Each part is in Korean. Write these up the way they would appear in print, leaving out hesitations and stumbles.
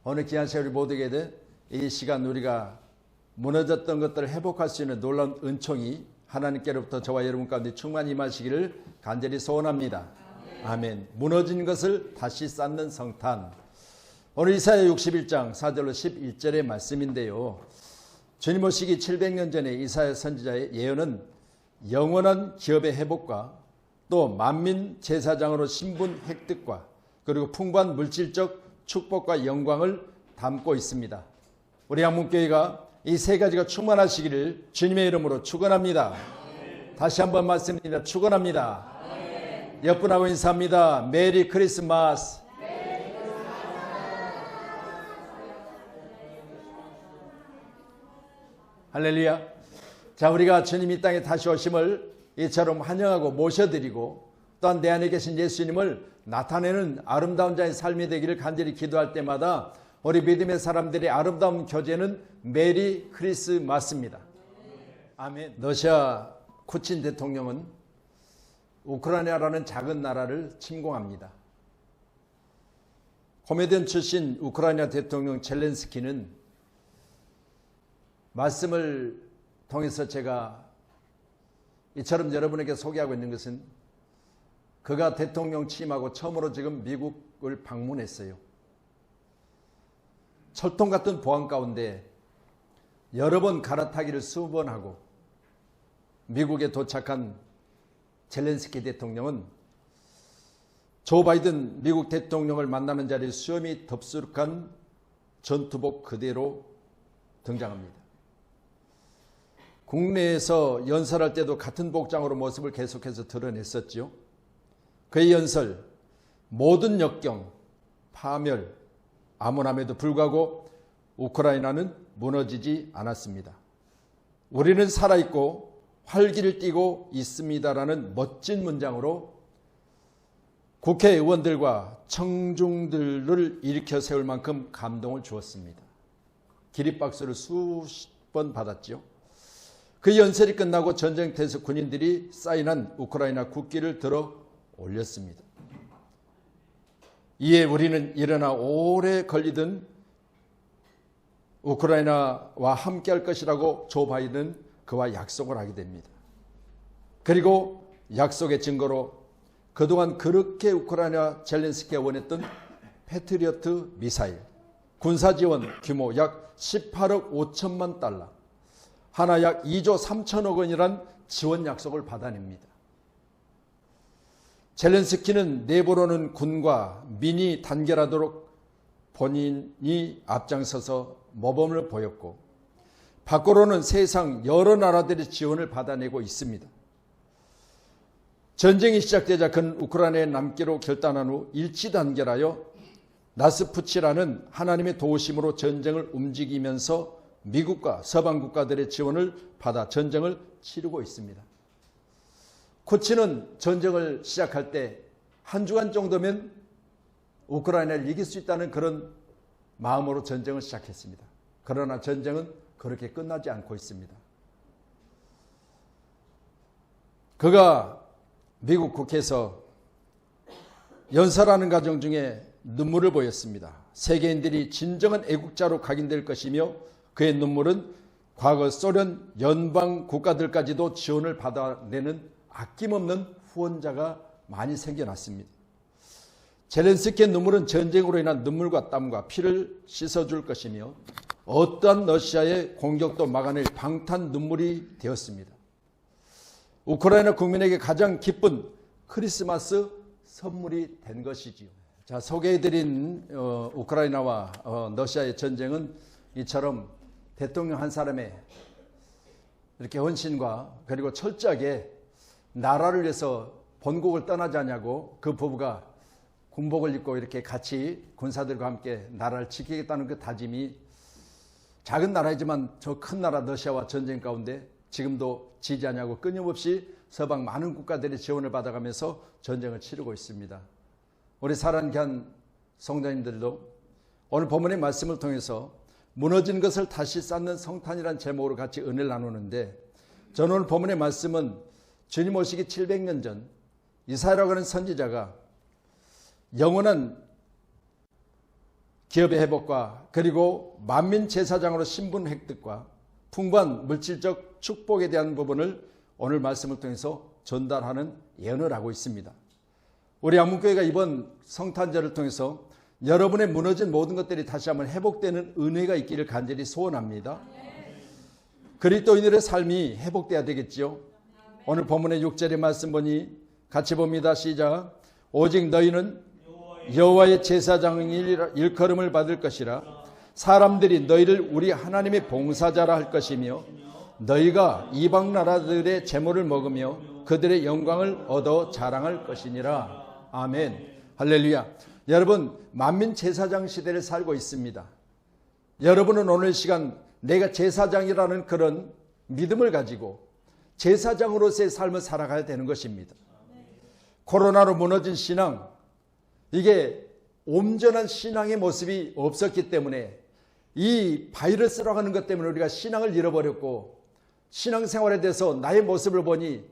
오늘 귀한 세월이 모두에게 이 시간 우리가 무너졌던 것들을 회복할 수 있는 놀라운 은총이 하나님께로부터 저와 여러분 가운데 충만히 임하시기를 간절히 소원합니다. 아멘. 무너진 것을 다시 쌓는 성탄. 오늘 이사야 61장 4절로 11절의 말씀인데요. 주님 오시기 700년 전에 이사야 선지자의 예언은 영원한 기업의 회복과 또 만민 제사장으로 신분 획득과 그리고 풍부한 물질적 축복과 영광을 담고 있습니다. 우리 양문교회가 이 세 가지가 충만하시기를 주님의 이름으로 축원합니다. 다시 한번 말씀드립니다. 축원합니다. 옆분하고 인사합니다. 메리 크리스마스. 할렐루야. 자, 우리가 주님 이 땅에 다시 오심을 이처럼 환영하고 모셔드리고 또한 내 안에 계신 예수님을 나타내는 아름다운 자의 삶이 되기를 간절히 기도할 때마다 우리 믿음의 사람들의 아름다운 교제는 메리 크리스마스입니다. 아멘. 러시아 푸틴 대통령은 우크라이나라는 작은 나라를 침공합니다. 코미디언 출신 우크라이나 대통령 젤렌스키는 말씀을 통해서 제가 이처럼 여러분에게 소개하고 있는 것은 그가 대통령 취임하고 처음으로 지금 미국을 방문했어요. 철통 같은 보안 가운데 여러 번 갈아타기를 수번 하고 미국에 도착한 젤렌스키 대통령은 조 바이든 미국 대통령을 만나는 자리에 수염이 덥수룩한 전투복 그대로 등장합니다. 국내에서 연설할 때도 같은 복장으로 모습을 계속해서 드러냈었죠. 그의 연설, 모든 역경, 파멸, 암울함에도 불구하고 우크라이나는 무너지지 않았습니다. 우리는 살아있고 활기를 띠고 있습니다라는 멋진 문장으로 국회의원들과 청중들을 일으켜 세울 만큼 감동을 주었습니다. 기립박수를 수십 번 받았죠. 그 연설이 끝나고 전쟁터에서 군인들이 사인한 우크라이나 국기를 들어 올렸습니다. 이에 우리는 일어나 오래 걸리든 우크라이나와 함께할 것이라고 조 바이든 그와 약속을 하게 됩니다. 그리고 약속의 증거로 그동안 그렇게 우크라이나 젤렌스키가 원했던 패트리어트 미사일, 군사지원 규모 약 18억 5천만 달러, 하나 약 2조 3천억 원이란 지원 약속을 받아냅니다. 젤렌스키는 내부로는 군과 민이 단결하도록 본인이 앞장서서 모범을 보였고 밖으로는 세상 여러 나라들의 지원을 받아내고 있습니다. 전쟁이 시작되자 그는 우크라이나에 남기로 결단한 후 일치단결하여 나스푸치라는 하나님의 도우심으로 전쟁을 움직이면서 미국과 서방 국가들의 지원을 받아 전쟁을 치르고 있습니다. 푸틴은 전쟁을 시작할 때 한 주간 정도면 우크라이나를 이길 수 있다는 그런 마음으로 전쟁을 시작했습니다. 그러나 전쟁은 그렇게 끝나지 않고 있습니다. 그가 미국 국회에서 연설하는 과정 중에 눈물을 보였습니다. 세계인들이 진정한 애국자로 각인될 것이며 그의 눈물은 과거 소련 연방 국가들까지도 지원을 받아내는 아낌없는 후원자가 많이 생겨났습니다. 젤렌스키의 눈물은 전쟁으로 인한 눈물과 땀과 피를 씻어줄 것이며 어떠한 러시아의 공격도 막아낼 방탄 눈물이 되었습니다. 우크라이나 국민에게 가장 기쁜 크리스마스 선물이 된 것이지요. 자, 소개해드린 우크라이나와 러시아의 전쟁은 이처럼 대통령 한 사람의 이렇게 헌신과 그리고 철저하게 나라를 위해서 본국을 떠나지 않냐고 그 부부가 군복을 입고 이렇게 같이 군사들과 함께 나라를 지키겠다는 그 다짐이 작은 나라이지만 저 큰 나라 러시아와 전쟁 가운데 지금도 지지 않냐고 끊임없이 서방 많은 국가들의 지원을 받아가면서 전쟁을 치르고 있습니다. 우리 사랑하는 귀한 성도님들도 오늘 본문의 말씀을 통해서 무너진 것을 다시 쌓는 성탄이라는 제목으로 같이 은혜를 나누는데 저는 오늘 본문의 말씀은 주님 오시기 700년 전 이사야라고 하는 선지자가 영원한 기업의 회복과 그리고 만민 제사장으로 신분 획득과 풍부한 물질적 축복에 대한 부분을 오늘 말씀을 통해서 전달하는 예언을 하고 있습니다. 우리 양문교회가 이번 성탄절을 통해서 여러분의 무너진 모든 것들이 다시 한번 회복되는 은혜가 있기를 간절히 소원합니다. 그리스도인들의 삶이 회복돼야 되겠지요. 오늘 본문의 6절의 말씀 보니 같이 봅니다. 시작. 오직 너희는 여호와의 제사장의 일컬음을 받을 것이라. 사람들이 너희를 우리 하나님의 봉사자라 할 것이며 너희가 이방 나라들의 재물을 먹으며 그들의 영광을 얻어 자랑할 것이니라. 아멘. 할렐루야. 여러분, 만민 제사장 시대를 살고 있습니다. 여러분은 오늘 시간 내가 제사장이라는 그런 믿음을 가지고 제사장으로서의 삶을 살아가야 되는 것입니다. 코로나로 무너진 신앙, 이게 온전한 신앙의 모습이 없었기 때문에 이 바이러스라고 하는 것 때문에 우리가 신앙을 잃어버렸고 신앙생활에 대해서 나의 모습을 보니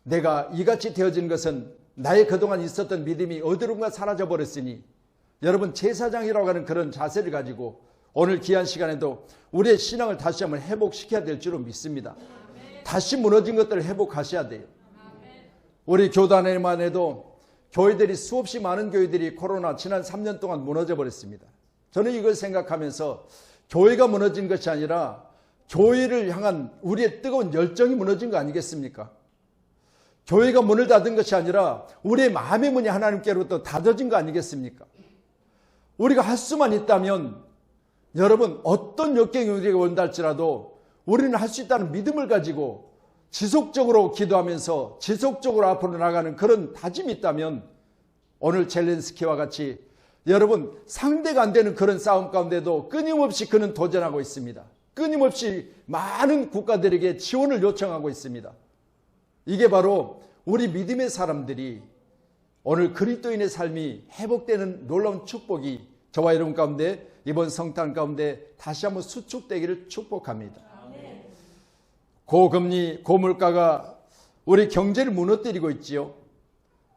내가 이같이 되어진 것은 나의 그동안 있었던 믿음이 어디론가 사라져버렸으니 여러분 제사장이라고 하는 그런 자세를 가지고 오늘 귀한 시간에도 우리의 신앙을 다시 한번 회복시켜야 될 줄로 믿습니다. 다시 무너진 것들을 회복하셔야 돼요. 우리 교단에만 해도 교회들이 수없이 많은 교회들이 코로나 지난 3년 동안 무너져 버렸습니다. 저는 이걸 생각하면서 교회가 무너진 것이 아니라 교회를 향한 우리의 뜨거운 열정이 무너진 거 아니겠습니까? 교회가 문을 닫은 것이 아니라 우리의 마음의 문이 하나님께로부터 닫아진 거 아니겠습니까? 우리가 할 수만 있다면 여러분 어떤 역경이 우리에게 온다 할지라도 우리는 할 수 있다는 믿음을 가지고 지속적으로 기도하면서 지속적으로 앞으로 나가는 그런 다짐이 있다면 오늘 젤렌스키와 같이 여러분 상대가 안 되는 그런 싸움 가운데도 끊임없이 그는 도전하고 있습니다. 끊임없이 많은 국가들에게 지원을 요청하고 있습니다. 이게 바로 우리 믿음의 사람들이 오늘 그리스도인의 삶이 회복되는 놀라운 축복이 저와 여러분 가운데 이번 성탄 가운데 다시 한번 수축되기를 축복합니다. 고금리, 고물가가 우리 경제를 무너뜨리고 있지요.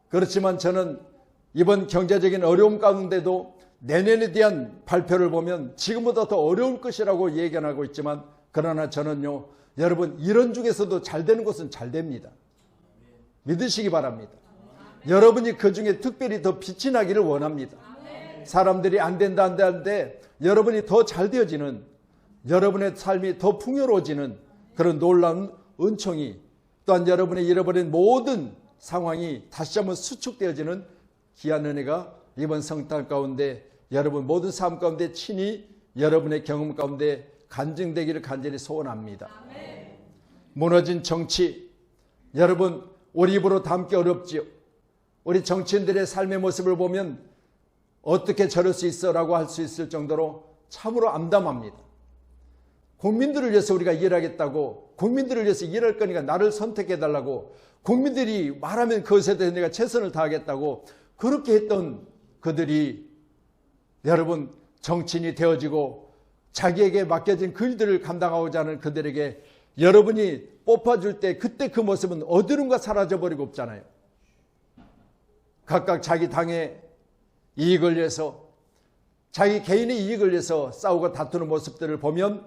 그렇지만 저는 이번 경제적인 어려움 가운데도 내년에 대한 발표를 보면 지금보다 더 어려울 것이라고 예견하고 있지만 그러나 저는요, 여러분 이런 중에서도 잘 되는 것은 잘 됩니다. 믿으시기 바랍니다. 여러분이 그 중에 특별히 더 빛이 나기를 원합니다. 사람들이 안 된다 하는데 여러분이 더 잘 되어지는, 여러분의 삶이 더 풍요로워지는 그런 놀라운 은총이, 또한 여러분의 잃어버린 모든 상황이 다시 한번 수축되어지는 귀한 은혜가 이번 성탄 가운데 여러분 모든 삶 가운데 친히 여러분의 경험 가운데 간증되기를 간절히 소원합니다. 무너진 정치, 여러분 우리 입으로 담기 어렵지요. 우리 정치인들의 삶의 모습을 보면 어떻게 저럴 수 있어 라고 할 수 있을 정도로 참으로 암담합니다. 국민들을 위해서 우리가 일하겠다고, 국민들을 위해서 일할 거니까 나를 선택해달라고, 국민들이 말하면 그것에 대해서 내가 최선을 다하겠다고 그렇게 했던 그들이 여러분 정치인이 되어지고 자기에게 맡겨진 그 일들을 감당하고자 하는 그들에게 여러분이 뽑아줄 때 그때 그 모습은 어디론가 사라져버리고 없잖아요. 각각 자기 당의 이익을 위해서, 자기 개인의 이익을 위해서 싸우고 다투는 모습들을 보면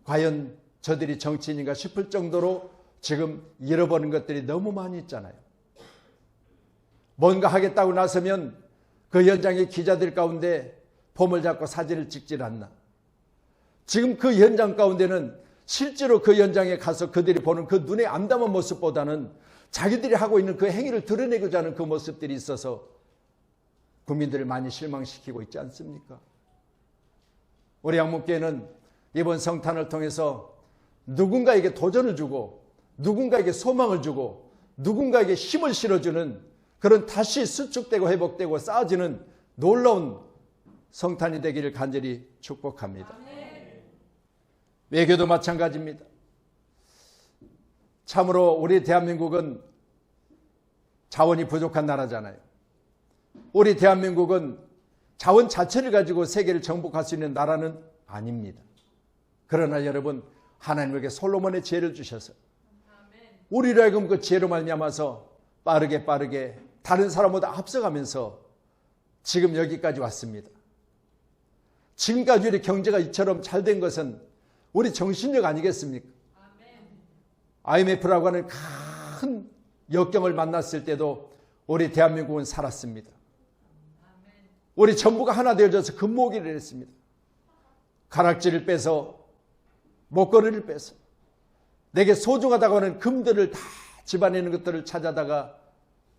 과연 저들이 정치인인가 싶을 정도로 지금 잃어버린 것들이 너무 많이 있잖아요. 뭔가 하겠다고 나서면 그 현장의 기자들 가운데 폼을 잡고 사진을 찍질 않나. 지금 그 현장 가운데는 실제로 그 현장에 가서 그들이 보는 그 눈에 암담한 모습보다는 자기들이 하고 있는 그 행위를 드러내고자 하는 그 모습들이 있어서 국민들을 많이 실망시키고 있지 않습니까? 우리 양문교회는 이번 성탄을 통해서 누군가에게 도전을 주고 누군가에게 소망을 주고 누군가에게 힘을 실어주는 그런 다시 수축되고 회복되고 쌓아지는 놀라운 성탄이 되기를 간절히 축복합니다. 외교도 마찬가지입니다. 참으로 우리 대한민국은 자원이 부족한 나라잖아요. 우리 대한민국은 자원 자체를 가지고 세계를 정복할 수 있는 나라는 아닙니다. 그러나 여러분 하나님에게 솔로몬의 지혜를 주셔서 우리로 하여금 그 지혜로 말미암아서 빠르게 다른 사람보다 앞서가면서 지금 여기까지 왔습니다. 지금까지 우리 경제가 이처럼 잘 된 것은 우리 정신력 아니겠습니까? IMF라고 하는 큰 역경을 만났을 때도 우리 대한민국은 살았습니다. 우리 전부가 하나 되어져서 금모기를 했습니다. 가락지를 빼서 목걸이를 빼서 내게 소중하다고 하는 금들을 다 집안에 있는 것들을 찾아다가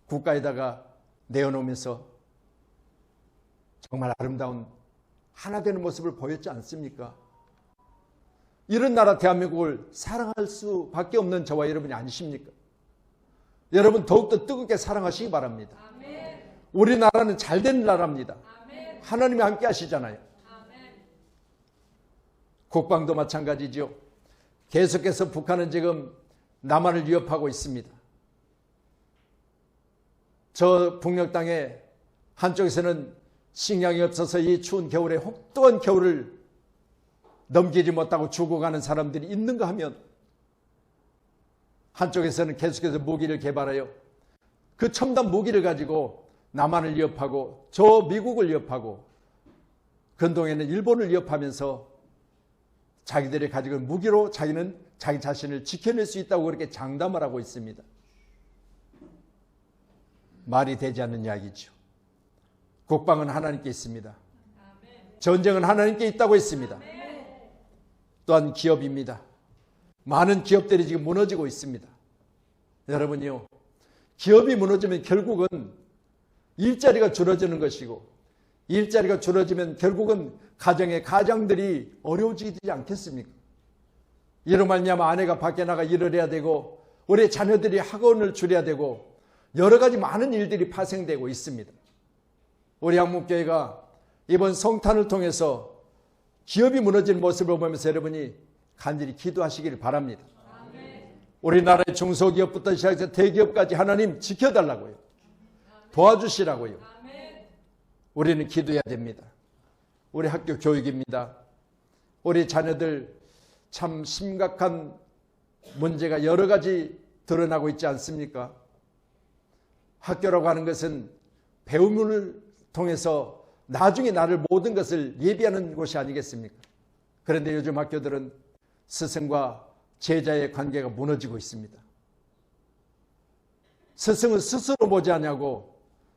국가에다가 내어놓으면서 정말 아름다운 하나 되는 모습을 보였지 않습니까? 이런 나라 대한민국을 사랑할 수밖에 없는 저와 여러분이 아니십니까? 여러분 더욱더 뜨겁게 사랑하시기 바랍니다. 아멘. 우리나라는 잘된 나라입니다. 아멘. 하나님이 함께 하시잖아요. 아멘. 국방도 마찬가지죠. 계속해서 북한은 지금 남한을 위협하고 있습니다. 저 북녘 땅에 한쪽에서는 식량이 없어서 이 추운 겨울에 혹독한 겨울을 넘기지 못하고 죽어가는 사람들이 있는가 하면 한쪽에서는 계속해서 무기를 개발하여 그 첨단 무기를 가지고 남한을 위협하고 저 미국을 위협하고 근동에는 일본을 위협하면서 자기들이 가지고 있는 무기로 자기는 자기 자신을 지켜낼 수 있다고 그렇게 장담을 하고 있습니다. 말이 되지 않는 이야기죠. 국방은 하나님께 있습니다. 전쟁은 하나님께 있다고 했습니다. 또한 기업입니다. 많은 기업들이 지금 무너지고 있습니다. 여러분요, 기업이 무너지면 결국은 일자리가 줄어드는 것이고 일자리가 줄어지면 결국은 가정들이 어려워지지 않겠습니까? 이로 말미암아 아내가 밖에 나가 일을 해야 되고 우리 자녀들이 학원을 줄여야 되고 여러 가지 많은 일들이 파생되고 있습니다. 우리 한국교회가 이번 성탄을 통해서 기업이 무너지는 모습을 보면서 여러분이 간절히 기도하시기를 바랍니다. 아멘. 우리나라의 중소기업부터 시작해서 대기업까지 하나님 지켜달라고요. 도와주시라고요. 아멘. 우리는 기도해야 됩니다. 우리 학교 교육입니다. 우리 자녀들 참 심각한 문제가 여러 가지 드러나고 있지 않습니까? 학교라고 하는 것은 배움을 통해서 나중에 나를 모든 것을 예비하는 곳이 아니겠습니까? 그런데 요즘 학교들은 스승과 제자의 관계가 무너지고 있습니다. 스승은 스스로 보지 않냐고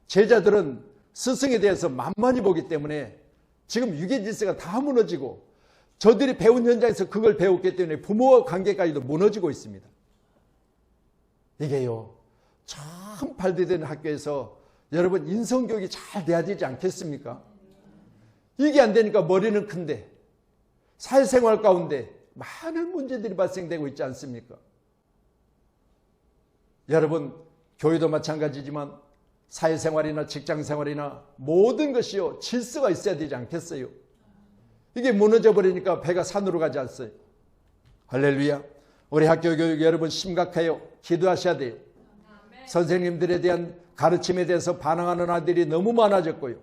제자들은 스승에 대해서 만만히 보기 때문에 지금 유계질서가 다 무너지고 저들이 배운 현장에서 그걸 배웠기 때문에 부모와 관계까지도 무너지고 있습니다. 이게요, 참 발달된 학교에서 여러분 인성교육이 잘 돼야 되지 않겠습니까? 이게 안 되니까 머리는 큰데 사회생활 가운데 많은 문제들이 발생되고 있지 않습니까? 여러분 교회도 마찬가지지만 사회생활이나 직장생활이나 모든 것이요 질서가 있어야 되지 않겠어요? 이게 무너져 버리니까 배가 산으로 가지 않어요. 할렐루야. 우리 학교 교육 여러분 심각해요. 기도하셔야 돼요. 선생님들에 대한 가르침에 대해서 반항하는 아들이 너무 많아졌고요.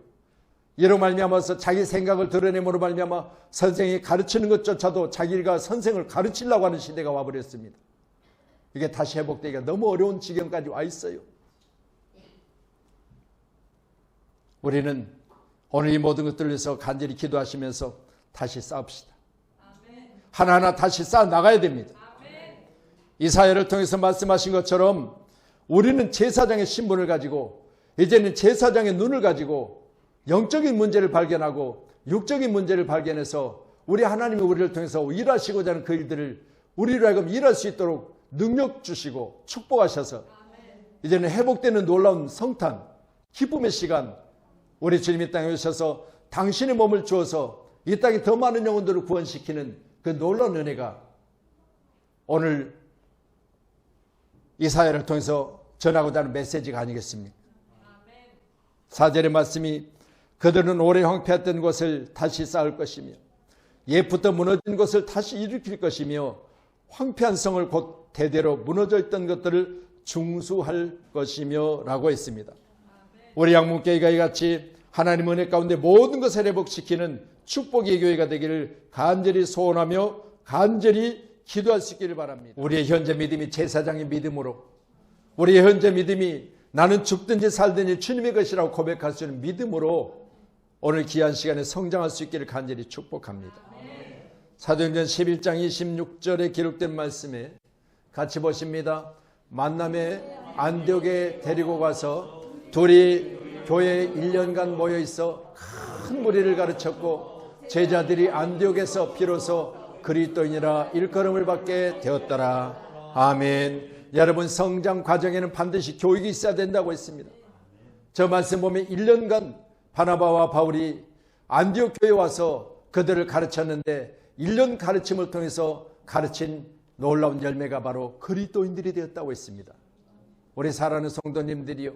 이로 말미암아서 자기 생각을 드러내므로 말미암아 선생이 가르치는 것조차도 자기가 선생을 가르치려고 하는 시대가 와버렸습니다. 이게 다시 회복되기가 너무 어려운 지경까지 와 있어요. 우리는 오늘 이 모든 것들을 위해서 간절히 기도하시면서 다시 싸웁시다. 하나하나 다시 쌓아 나가야 됩니다. 이사야를 통해서 말씀하신 것처럼 우리는 제사장의 신분을 가지고 이제는 제사장의 눈을 가지고 영적인 문제를 발견하고 육적인 문제를 발견해서 우리 하나님이 우리를 통해서 일하시고자 하는 그 일들을 우리로 하여금 일할 수 있도록 능력 주시고 축복하셔서 이제는 회복되는 놀라운 성탄 기쁨의 시간 우리 주님이 땅에 오셔서 당신의 몸을 주어서 이 땅에 더 많은 영혼들을 구원시키는 그 놀라운 은혜가 오늘 이사야를 통해서 전하고자 하는 메시지가 아니겠습니까? 4절의 말씀이 그들은 오래 황폐했던 것을 다시 쌓을 것이며 옛부터 무너진 것을 다시 일으킬 것이며 황폐한 성을 곧 대대로 무너져 있던 것들을 중수할 것이며 라고 했습니다. 우리 양문교회가 이같이 하나님 은혜 가운데 모든 것을 회복시키는 축복의 교회가 되기를 간절히 소원하며 간절히 기도할 수 있기를 바랍니다. 우리의 현재 믿음이 제사장의 믿음으로 우리의 현재 믿음이 나는 죽든지 살든지 주님의 것이라고 고백할 수 있는 믿음으로 오늘 귀한 시간에 성장할 수 있기를 간절히 축복합니다. 사도행전 11장 26절에 기록된 말씀에 같이 보십니다. 만남에 안디옥에 데리고 가서 둘이 교회에 1년간 모여 있어 큰 무리를 가르쳤고 제자들이 안디옥에서 비로소 그리스도인이라 일컬음을 받게 되었더라. 아멘. 여러분, 성장 과정에는 반드시 교육이 있어야 된다고 했습니다. 저 말씀 보면 1년간 바나바와 바울이 안디옥 교회에 와서 그들을 가르쳤는데 1년 가르침을 통해서 가르친 놀라운 열매가 바로 그리스도인들이 되었다고 했습니다. 우리 사랑하는 성도님들이요,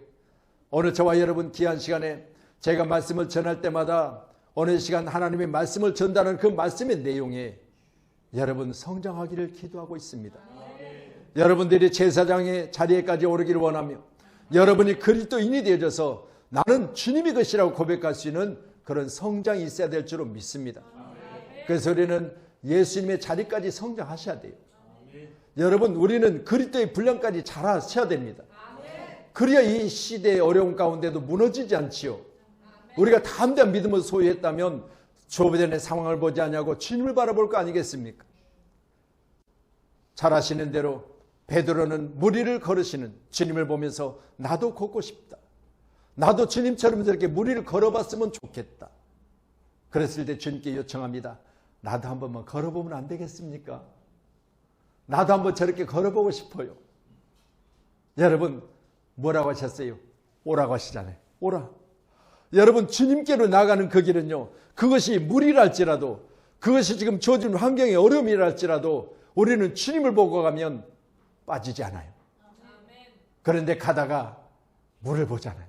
오늘 저와 여러분 귀한 시간에 제가 말씀을 전할 때마다 어느 시간 하나님의 말씀을 전달하는 그 말씀의 내용에 여러분 성장하기를 기도하고 있습니다. 여러분들이 제사장의 자리에까지 오르기를 원하며 여러분이 그리스도인이 되어져서 나는 주님이 것이라고 고백할 수 있는 그런 성장이 있어야 될 줄로 믿습니다. 그래서 우리는 예수님의 자리까지 성장하셔야 돼요. 여러분, 우리는 그리스도의 분량까지 자라셔야 됩니다. 그래야 이 시대의 어려운 가운데도 무너지지 않지요. 우리가 담대한 믿음을 소유했다면 조변의 상황을 보지 않냐고 주님을 바라볼 거 아니겠습니까? 잘 아시는 대로 베드로는 무리를 걸으시는 주님을 보면서 나도 걷고 싶다. 나도 주님처럼 저렇게 무리를 걸어봤으면 좋겠다. 그랬을 때 주님께 요청합니다. 나도 한 번만 걸어보면 안 되겠습니까? 나도 한번 저렇게 걸어보고 싶어요. 여러분, 뭐라고 하셨어요? 오라고 하시잖아요. 오라. 여러분, 주님께로 나가는 그 길은요, 그것이 무리랄지라도, 그것이 지금 주어진 환경의 어려움이랄지라도 우리는 주님을 보고 가면 빠지지 않아요. 그런데 가다가 물을 보잖아요.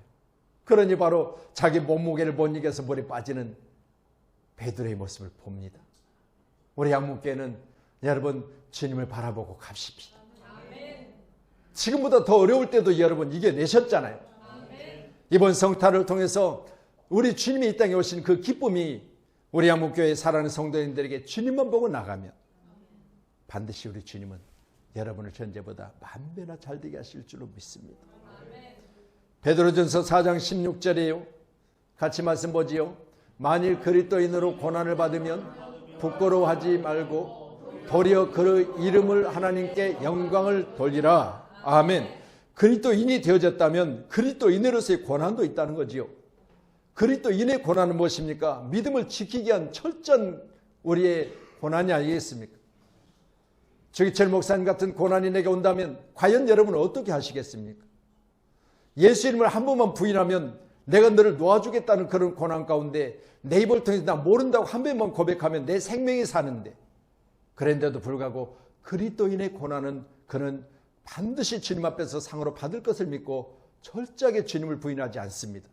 그러니 바로 자기 몸무게를 못 이겨서 물에 빠지는 베드로의 모습을 봅니다. 우리 양문교회는 여러분 주님을 바라보고 갑시다. 지금보다 더 어려울 때도 여러분 이겨내셨잖아요. 이번 성탄을 통해서 우리 주님이 이 땅에 오신 그 기쁨이 우리 양문교회 사랑하는 성도님들에게 주님만 보고 나가면 반드시 우리 주님은 여러분을 전제보다 만배나 잘되게 하실 줄로 믿습니다. 베드로전서 4장 16절이에요. 같이 말씀 보지요. 만일 그리스도인으로 고난을 받으면 부끄러워하지 말고 도리어 그 이름을 하나님께 영광을 돌리라. 아멘. 그리스도인이 되어졌다면 그리스도인으로서의 고난도 있다는 거지요. 그리스도인의 고난은 무엇입니까? 믿음을 지키기 위한 철저한 우리의 고난이 아니겠습니까? 조기철 목사님 같은 고난이 내게 온다면 과연 여러분은 어떻게 하시겠습니까? 예수 이름을 한 번만 부인하면 내가 너를 놓아주겠다는 그런 고난 가운데 내 입을 통해서 나 모른다고 한 번만 고백하면 내 생명이 사는데, 그런데도 불구하고 그리스도인의 고난은 그는 반드시 주님 앞에서 상으로 받을 것을 믿고 철저하게 주님을 부인하지 않습니다.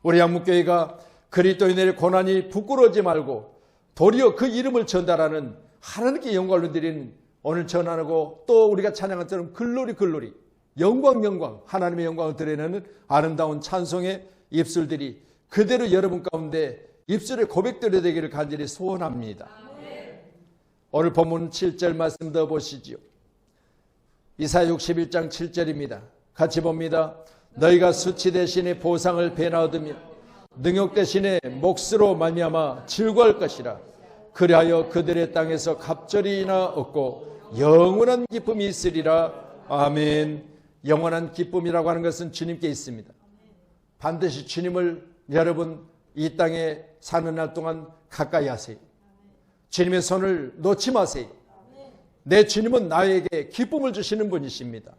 우리 양문교회가 그리스도인의 고난이 부끄러워하지 말고 도리어 그 이름을 전달하는 하나님께 영광을 드리는 오늘 전하고 또 우리가 찬양한 것처럼 글로리 영광 하나님의 영광을 드러내는 아름다운 찬송의 입술들이 그대로 여러분 가운데 입술의 고백들이 되기를 간절히 소원합니다. 오늘 본문 7절 말씀 더 보시지요. 이사야 61장 7절입니다. 같이 봅니다. 너희가 수치 대신에 보상을 배나 얻으며 능욕 대신에 몫으로 말미암아 즐거워할 것이라. 그리하여 그들의 땅에서 갑절이나 얻고 영원한 기쁨이 있으리라. 아멘. 영원한 기쁨이라고 하는 것은 주님께 있습니다. 반드시 주님을 여러분 이 땅에 사는 날 동안 가까이 하세요. 주님의 손을 놓지 마세요. 내 주님은 나에게 기쁨을 주시는 분이십니다.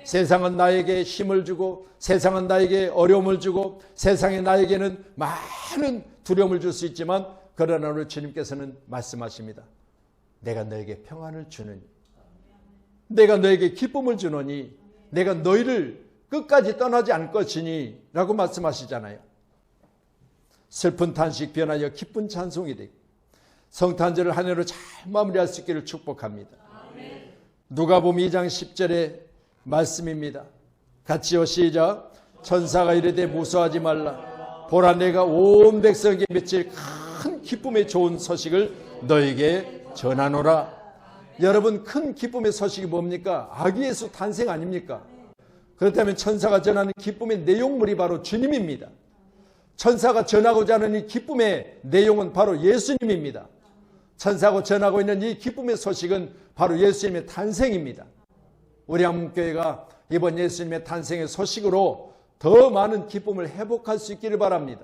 세상은 나에게 힘을 주고 세상은 나에게 어려움을 주고 세상에 나에게는 많은 두려움을 줄 수 있지만 그러나 우리 주님께서는 말씀하십니다. 내가 너에게 평안을 주느니, 내가 너에게 기쁨을 주노니, 내가 너희를 끝까지 떠나지 않을 것이니 라고 말씀하시잖아요. 슬픈 탄식 변하여 기쁜 찬송이 되고 성탄절을 한 해로 잘 마무리할 수 있기를 축복합니다. 누가복음 2장 10절의 말씀입니다. 같이요, 시작. 천사가 이르되 무서워하지 말라. 보라, 내가 온 백성에게 미칠 큰 기쁨의 좋은 소식을 너에게 전하노라. 여러분, 큰 기쁨의 소식이 뭡니까? 아기 예수 탄생 아닙니까? 그렇다면 천사가 전하는 기쁨의 내용물이 바로 주님입니다. 천사가 전하고자 하는 이 기쁨의 내용은 바로 예수님입니다. 천사가 전하고 있는 이 기쁨의 소식은 바로 예수님의 탄생입니다. 우리 한문교회가 이번 예수님의 탄생의 소식으로 더 많은 기쁨을 회복할 수 있기를 바랍니다.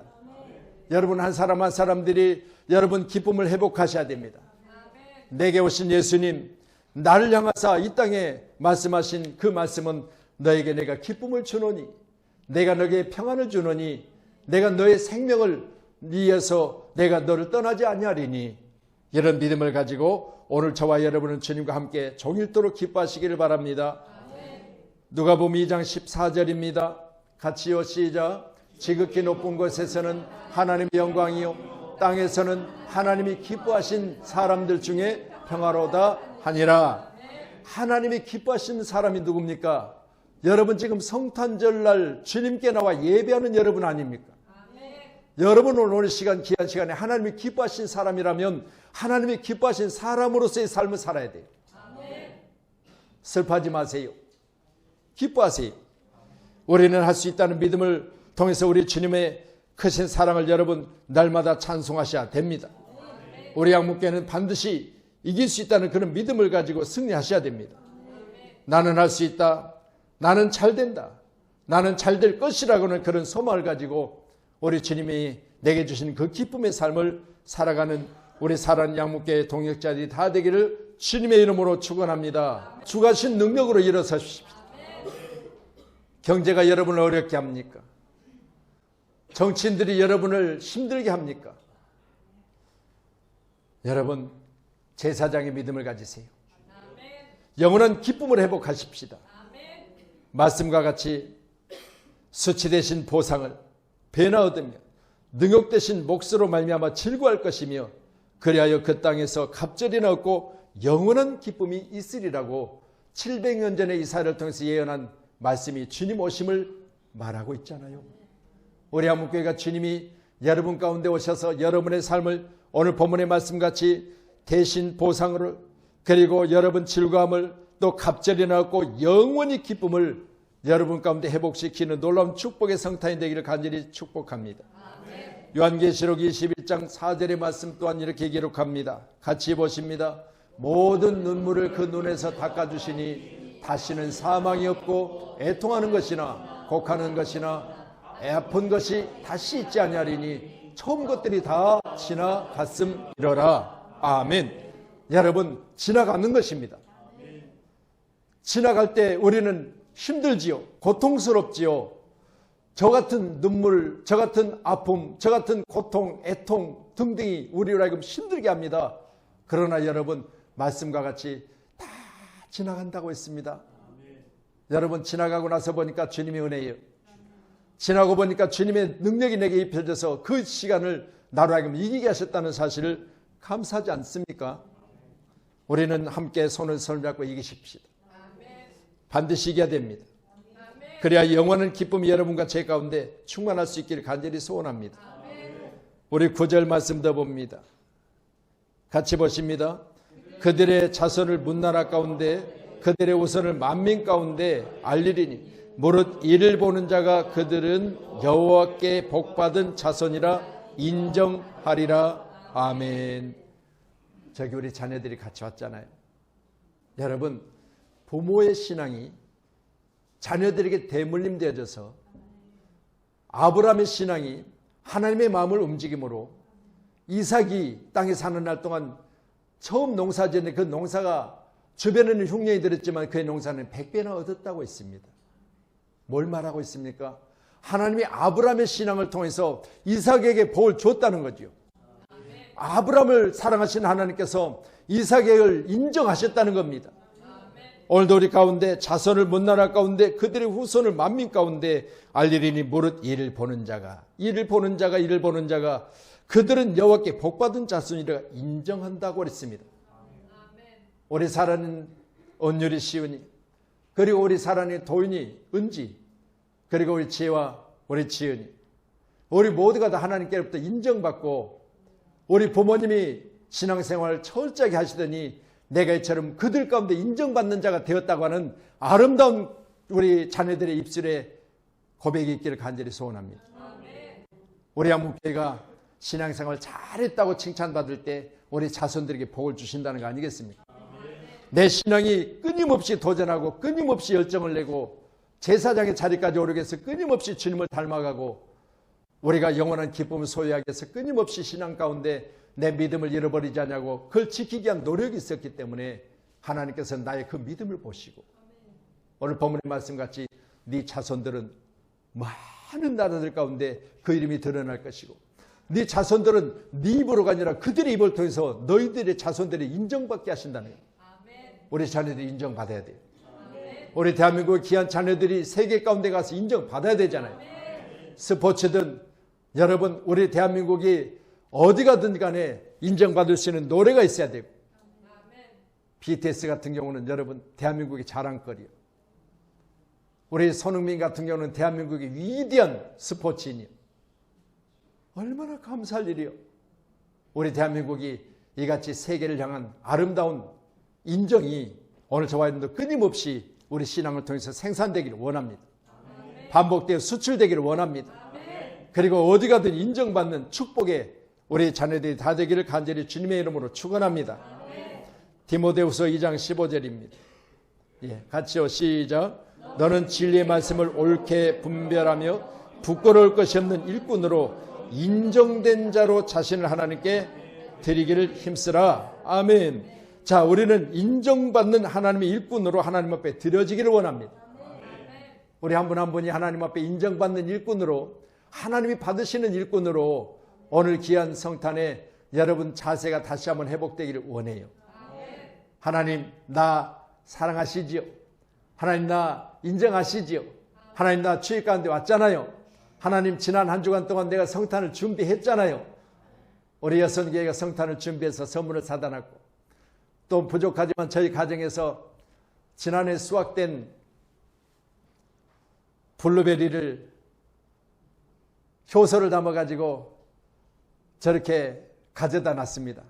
여러분 한 사람 한 사람들이 여러분 기쁨을 회복하셔야 됩니다. 내게 오신 예수님, 나를 향하사 이 땅에 말씀하신 그 말씀은 너에게 내가 기쁨을 주노니, 내가 너에게 평안을 주노니, 내가 너의 생명을 위해서 내가 너를 떠나지 아니하리니, 이런 믿음을 가지고 오늘 저와 여러분은 주님과 함께 종일토록 기뻐하시기를 바랍니다. 누가복음 2장 14절입니다. 같이요, 시작. 지극히 높은 곳에서는 하나님의 영광이요 땅에서는 하나님이 기뻐하신 사람들 중에 평화로다 하니라. 하나님이 기뻐하시는 사람이 누굽니까? 여러분 지금 성탄절날 주님께 나와 예배하는 여러분 아닙니까? 여러분 오늘 시간 귀한 시간에 하나님이 기뻐하신 사람이라면 하나님이 기뻐하신 사람으로서의 삶을 살아야 돼요. 슬퍼하지 마세요. 기뻐하세요. 우리는 할 수 있다는 믿음을 통해서 우리 주님의 크신 사랑을 여러분 날마다 찬송하셔야 됩니다. 우리 양목교회는 반드시 이길 수 있다는 그런 믿음을 가지고 승리하셔야 됩니다. 나는 할 수 있다. 나는 잘 된다. 나는 잘 될 것이라고는 그런 소망을 가지고 우리 주님이 내게 주신 그 기쁨의 삶을 살아가는 우리 사랑하는 양목교회 동역자들이 다 되기를 주님의 이름으로 축원합니다. 주가 신 능력으로 일어서십시오. 경제가 여러분을 어렵게 합니까? 정치인들이 여러분을 힘들게 합니까? 여러분 제사장의 믿음을 가지세요. 영원한 기쁨을 회복하십시다. 말씀과 같이 수치 대신 보상을 배나 얻으며 능욕 대신 몫으로 말미암아 즐거워할 것이며 그리하여 그 땅에서 갑절이나 얻고 영원한 기쁨이 있으리라고 700년 전에 이사야를 통해서 예언한 말씀이 주님 오심을 말하고 있잖아요. 우리 한문교회가 주님이 여러분 가운데 오셔서 여러분의 삶을 오늘 본문의 말씀같이 대신 보상을 그리고 여러분 즐거움을 또 갑절이나 얻고 영원히 기쁨을 여러분 가운데 회복시키는 놀라운 축복의 성탄이 되기를 간절히 축복합니다. 요한계시록 21장 4절의 말씀 또한 이렇게 기록합니다. 같이 보십니다. 모든 눈물을 그 눈에서 닦아주시니 다시는 사망이 없고 애통하는 것이나 곡하는 것이나 아픈 것이 다시 있지 아니하리니 처음 것들이 다 지나갔음이러라. 아멘. 여러분 지나가는 것입니다. 지나갈 때 우리는 힘들지요. 고통스럽지요. 저 같은 눈물, 저 같은 아픔, 저 같은 고통, 애통 등등이 우리를 하여금 힘들게 합니다. 그러나 여러분 말씀과 같이 다 지나간다고 했습니다. 여러분 지나가고 나서 보니까 주님의 은혜예요. 지나고 보니까 주님의 능력이 내게 입혀져서 그 시간을 나로 하여금 이기게 하셨다는 사실을 감사하지 않습니까? 우리는 함께 손을 손잡고 이기십시다. 반드시 이겨야 됩니다. 그래야 영원한 기쁨이 여러분과 제 가운데 충만할 수 있기를 간절히 소원합니다. 우리 9절 말씀 더 봅니다. 같이 보십니다. 그들의 자손을 문나라 가운데 그들의 우선을 만민 가운데 알리리니 무릇 이를 보는 자가 그들은 여호와께 복받은 자손이라 인정하리라. 아멘. 저기 우리 자녀들이 같이 왔잖아요. 여러분 부모의 신앙이 자녀들에게 대물림 되어져서 아브라함의 신앙이 하나님의 마음을 움직임으로 이삭이 땅에 사는 날 동안 처음 농사 지었는데 그 농사가 주변에는 흉년이 들었지만 그의 농사는 100배나 얻었다고 했습니다. 뭘 말하고 있습니까? 하나님이 아브라함의 신앙을 통해서 이삭에게 복을 줬다는 거죠. 아브라함을 사랑하신 하나님께서 이삭을 인정하셨다는 겁니다. 오늘도 우리 가운데 자손을 문나라 가운데 그들의 후손을 만민 가운데 알리리니 무릇 이를 보는 자가 그들은 여호와께 복받은 자손이라 인정한다고 그랬습니다. 우리 사랑하는 온유리 시은이 그리고 우리 사랑하는 도윤이 은지 그리고 우리 지혜와 우리 지은이 우리 모두가 다 하나님께로부터 인정받고 우리 부모님이 신앙생활을 철저하게 하시더니 내가 이처럼 그들 가운데 인정받는 자가 되었다고 하는 아름다운 우리 자녀들의 입술에 고백이 있기를 간절히 소원합니다. 우리 한국교회가 신앙생활 잘했다고 칭찬받을 때 우리 자손들에게 복을 주신다는 거 아니겠습니까? 내 신앙이 끊임없이 도전하고 끊임없이 열정을 내고 제사장의 자리까지 오르게 해서 끊임없이 주님을 닮아가고 우리가 영원한 기쁨을 소유하기 위해서 끊임없이 신앙 가운데 내 믿음을 잃어버리지 않냐고 그걸 지키기 위한 노력이 있었기 때문에 하나님께서 나의 그 믿음을 보시고 오늘 본문의 말씀같이 네 자손들은 많은 나라들 가운데 그 이름이 드러날 것이고 네 자손들은 네 입으로가 아니라 그들의 입을 통해서 너희들의 자손들이 인정받게 하신다는 거예요. 우리 자녀들이 인정받아야 돼요. 우리 대한민국의 귀한 자녀들이 세계 가운데 가서 인정받아야 되잖아요. 스포츠든 여러분 우리 대한민국이 어디 가든 간에 인정받을 수 있는 노래가 있어야 되고 BTS 같은 경우는 여러분 대한민국의 자랑거리요. 우리 손흥민 같은 경우는 대한민국의 위대한 스포츠인이요. 얼마나 감사할 일이요. 우리 대한민국이 이같이 세계를 향한 아름다운 인정이 오늘 저와 여러분도 끊임없이 우리 신앙을 통해서 생산되기를 원합니다. 반복되어 수출되기를 원합니다. 그리고 어디 가든 인정받는 축복의 우리 자녀들이 다 되기를 간절히 주님의 이름으로 축원합니다. 디모데후서 2장 15절입니다. 같이요. 시작. 너는 진리의 말씀을 옳게 분별하며 부끄러울 것이 없는 일꾼으로 인정된 자로 자신을 하나님께 드리기를 힘쓰라. 아멘. 자, 우리는 인정받는 하나님의 일꾼으로 하나님 앞에 드려지기를 원합니다. 우리 한 분 한 분이 하나님 앞에 인정받는 일꾼으로 하나님이 받으시는 일꾼으로 오늘 귀한 성탄에 여러분 자세가 다시 한번 회복되기를 원해요. 하나님 나 사랑하시지요. 하나님 나 인정하시지요. 하나님 나 주의 가운데 왔잖아요. 하나님 지난 한 주간 동안 내가 성탄을 준비했잖아요. 우리 여선교회가 성탄을 준비해서 선물을 사다 놨고 또 부족하지만 저희 가정에서 지난해 수확된 블루베리를 효소를 담아가지고 저렇게 가져다 놨습니다.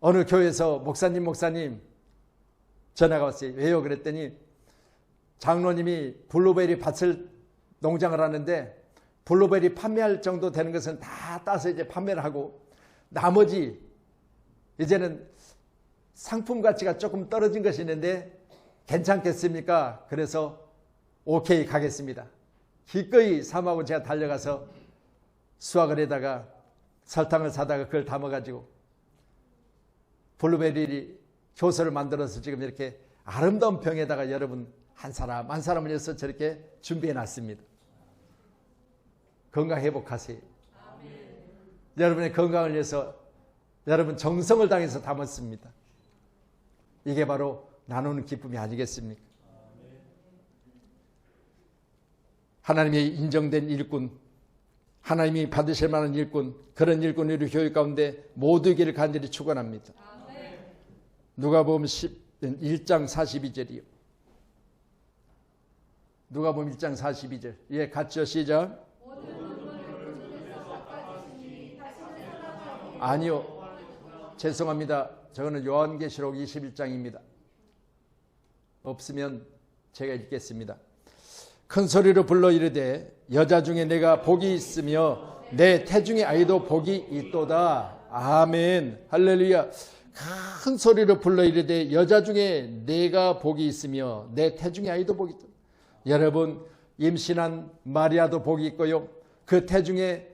어느 교회에서 목사님 전화가 왔어요. 왜요? 그랬더니 장로님이 블루베리 밭을 농장을 하는데 블루베리 판매할 정도 되는 것은 다 따서 이제 판매를 하고 나머지 이제는 상품 가치가 조금 떨어진 것이 있는데 괜찮겠습니까? 그래서 오케이 가겠습니다. 기꺼이 사모하고 제가 달려가서 수확을 해다가 설탕을 사다가 그걸 담아가지고 블루베리 효소를 만들어서 지금 이렇게 아름다운 병에다가 여러분 한 사람을 위해서 저렇게 준비해 놨습니다. 건강 회복하세요. 여러분의 건강을 위해서 여러분 정성을 다해서 담았습니다. 이게 바로 나누는 기쁨이 아니겠습니까? 하나님이 인정된 일꾼, 하나님이 받으실 만한 일꾼, 그런 일꾼이 우리 교회 가운데 모두에게를 간절히 축원합니다. 누가복음 1장 42절이요. 누가복음 1장 42절. 예, 같이요. 시작. 아니요. 죄송합니다. 저거는 요한계시록 21장입니다. 없으면 제가 읽겠습니다. 큰 소리로 불러 이르되 여자 중에 내가 복이 있으며 내 태중의 아이도 복이 있도다. 아멘. 할렐루야. 큰 소리로 불러 이르되 여자 중에 내가 복이 있으며 내 태중의 아이도 복이 있도다. 여러분 임신한 마리아도 복이 있고요. 그 태중에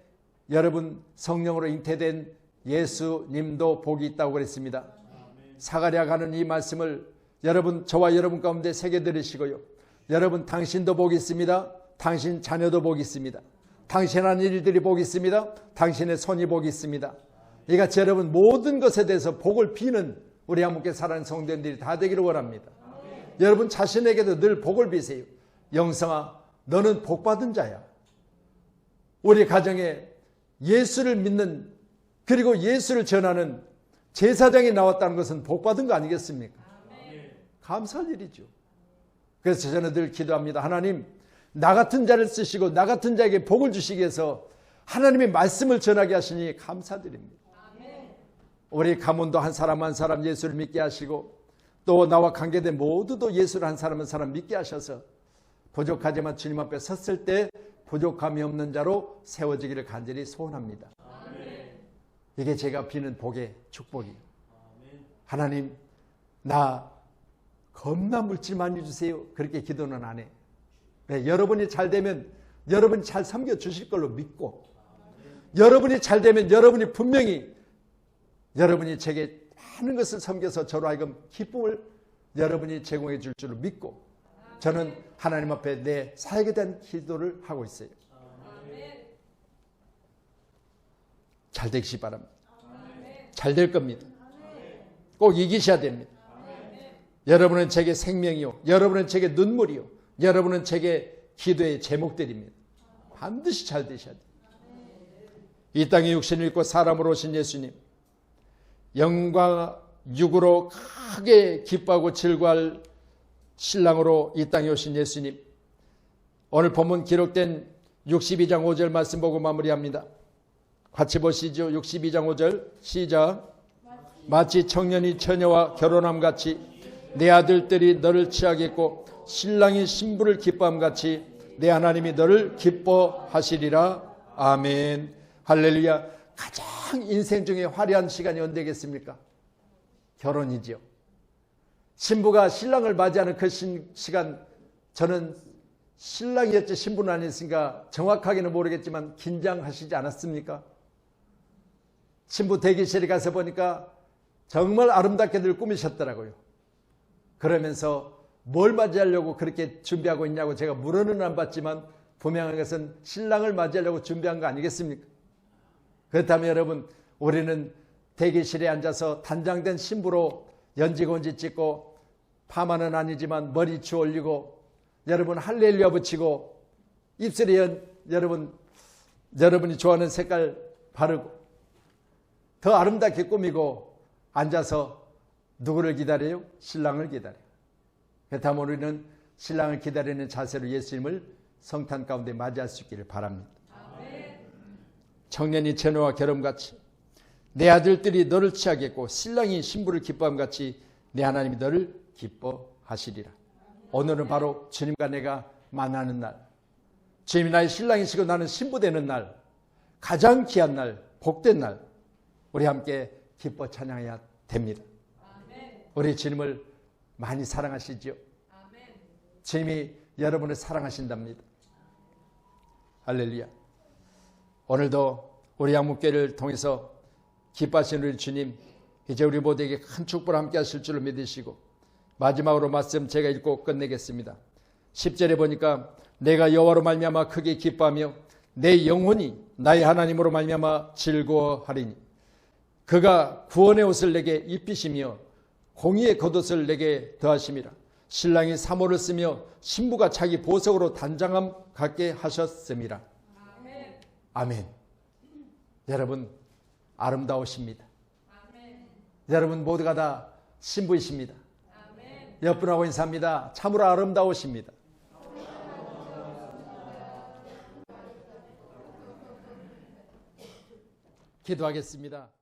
여러분 성령으로 잉태된 예수님도 복이 있다고 그랬습니다. 사가랴가 하는 이 말씀을 여러분 저와 여러분 가운데 새겨 들으시고요. 여러분 당신도 복이 있습니다. 당신 자녀도 복이 있습니다. 당신 하는 일들이 복이 있습니다. 당신의 손이 복이 있습니다. 이같이 여러분 모든 것에 대해서 복을 비는 우리 한국교회 사랑하는 성도님들이 다 되기를 원합니다. 여러분 자신에게도 늘 복을 비세요. 영성아 너는 복받은 자야. 우리 가정에 예수를 믿는 그리고 예수를 전하는 제사장이 나왔다는 것은 복받은 거 아니겠습니까? 감사할 일이죠. 그래서 저는 늘 기도합니다. 하나님 나 같은 자를 쓰시고 나 같은 자에게 복을 주시기 위해서 하나님의 말씀을 전하게 하시니 감사드립니다. 우리 가문도 한 사람 한 사람 예수를 믿게 하시고 또 나와 관계된 모두도 예수를 한 사람 한 사람 믿게 하셔서 부족하지만 주님 앞에 섰을 때 부족함이 없는 자로 세워지기를 간절히 소원합니다. 이게 제가 비는 복의 축복이에요. 하나님, 나 겁나 물질 많이 주세요. 그렇게 기도는 안 해. 네, 여러분이 잘 되면 여러분이 잘 섬겨주실 걸로 믿고, 여러분이 잘 되면 여러분이 분명히 여러분이 제게 많은 것을 섬겨서 저로 하여금 기쁨을 여러분이 제공해 줄 줄을 믿고, 저는 하나님 앞에 내 사역에 대한 기도를 하고 있어요. 잘 되시기 바랍니다. 잘 될 겁니다. 꼭 이기셔야 됩니다. 여러분은 제게 생명이요, 여러분은 제게 눈물이요, 여러분은 제게 기도의 제목들입니다. 반드시 잘 되셔야 돼요. 이 땅에 육신을 입고 사람으로 오신 예수님, 영과 육으로 크게 기뻐하고 즐거워할 신랑으로 이 땅에 오신 예수님, 오늘 본문 기록된 62장 5절 말씀 보고 마무리합니다. 같이 보시죠. 62장 5절 시작. 마치 청년이 처녀와 결혼함 같이 내 아들들이 너를 취하겠고 신랑이 신부를 기뻐함 같이 내 하나님이 너를 기뻐하시리라. 아멘. 할렐루야. 가장 인생 중에 화려한 시간이 언제겠습니까? 결혼이지요. 신부가 신랑을 맞이하는 그 시간, 저는 신랑이었지 신부는 아니었으니까 정확하게는 모르겠지만 긴장하시지 않았습니까? 신부 대기실에 가서 보니까 정말 아름답게들 꾸미셨더라고요. 그러면서 뭘 맞이하려고 그렇게 준비하고 있냐고 제가 물어는 안 봤지만 분명한 것은 신랑을 맞이하려고 준비한 거 아니겠습니까? 그렇다면 여러분, 우리는 대기실에 앉아서 단장된 신부로 연지곤지 찍고 파마는 아니지만 머리치 올리고 여러분 할렐루야 붙이고 입술에 여러분이 좋아하는 색깔 바르고 더 아름답게 꾸미고 앉아서 누구를 기다려요? 신랑을 기다려요. 그렇다면 우리는 신랑을 기다리는 자세로 예수님을 성탄 가운데 맞이할 수 있기를 바랍니다. 아멘. 청년이 처녀와 결혼같이 내 아들들이 너를 취하겠고 신랑이 신부를 기뻐함같이 내 하나님이 너를 기뻐하시리라. 오늘은 바로 주님과 내가 만나는 날, 주님이 나의 신랑이시고 나는 신부 되는 날, 가장 귀한 날, 복된 날, 우리 함께 기뻐 찬양해야 됩니다. 우리 주님을 많이 사랑하시죠? 주님이 여러분을 사랑하신답니다. 할렐루야. 오늘도 우리 양목교회를 통해서 기뻐하시는 우리 주님, 이제 우리 모두에게 큰 축복을 함께 하실 줄을 믿으시고, 마지막으로 말씀 제가 읽고 끝내겠습니다. 10절에 보니까 내가 여호와로 말미암아 크게 기뻐하며 내 영혼이 나의 하나님으로 말미암아 즐거워하리니 그가 구원의 옷을 내게 입히시며 공의의 겉옷을 내게 더하심이라. 신랑이 사모를 쓰며 신부가 자기 보석으로 단장함 갖게 하셨음이라. 아멘. 아멘. 여러분 아름다우십니다. 아멘. 여러분 모두가 다 신부이십니다. 아멘. 옆분하고 인사합니다. 참으로 아름다우십니다. 기도하겠습니다.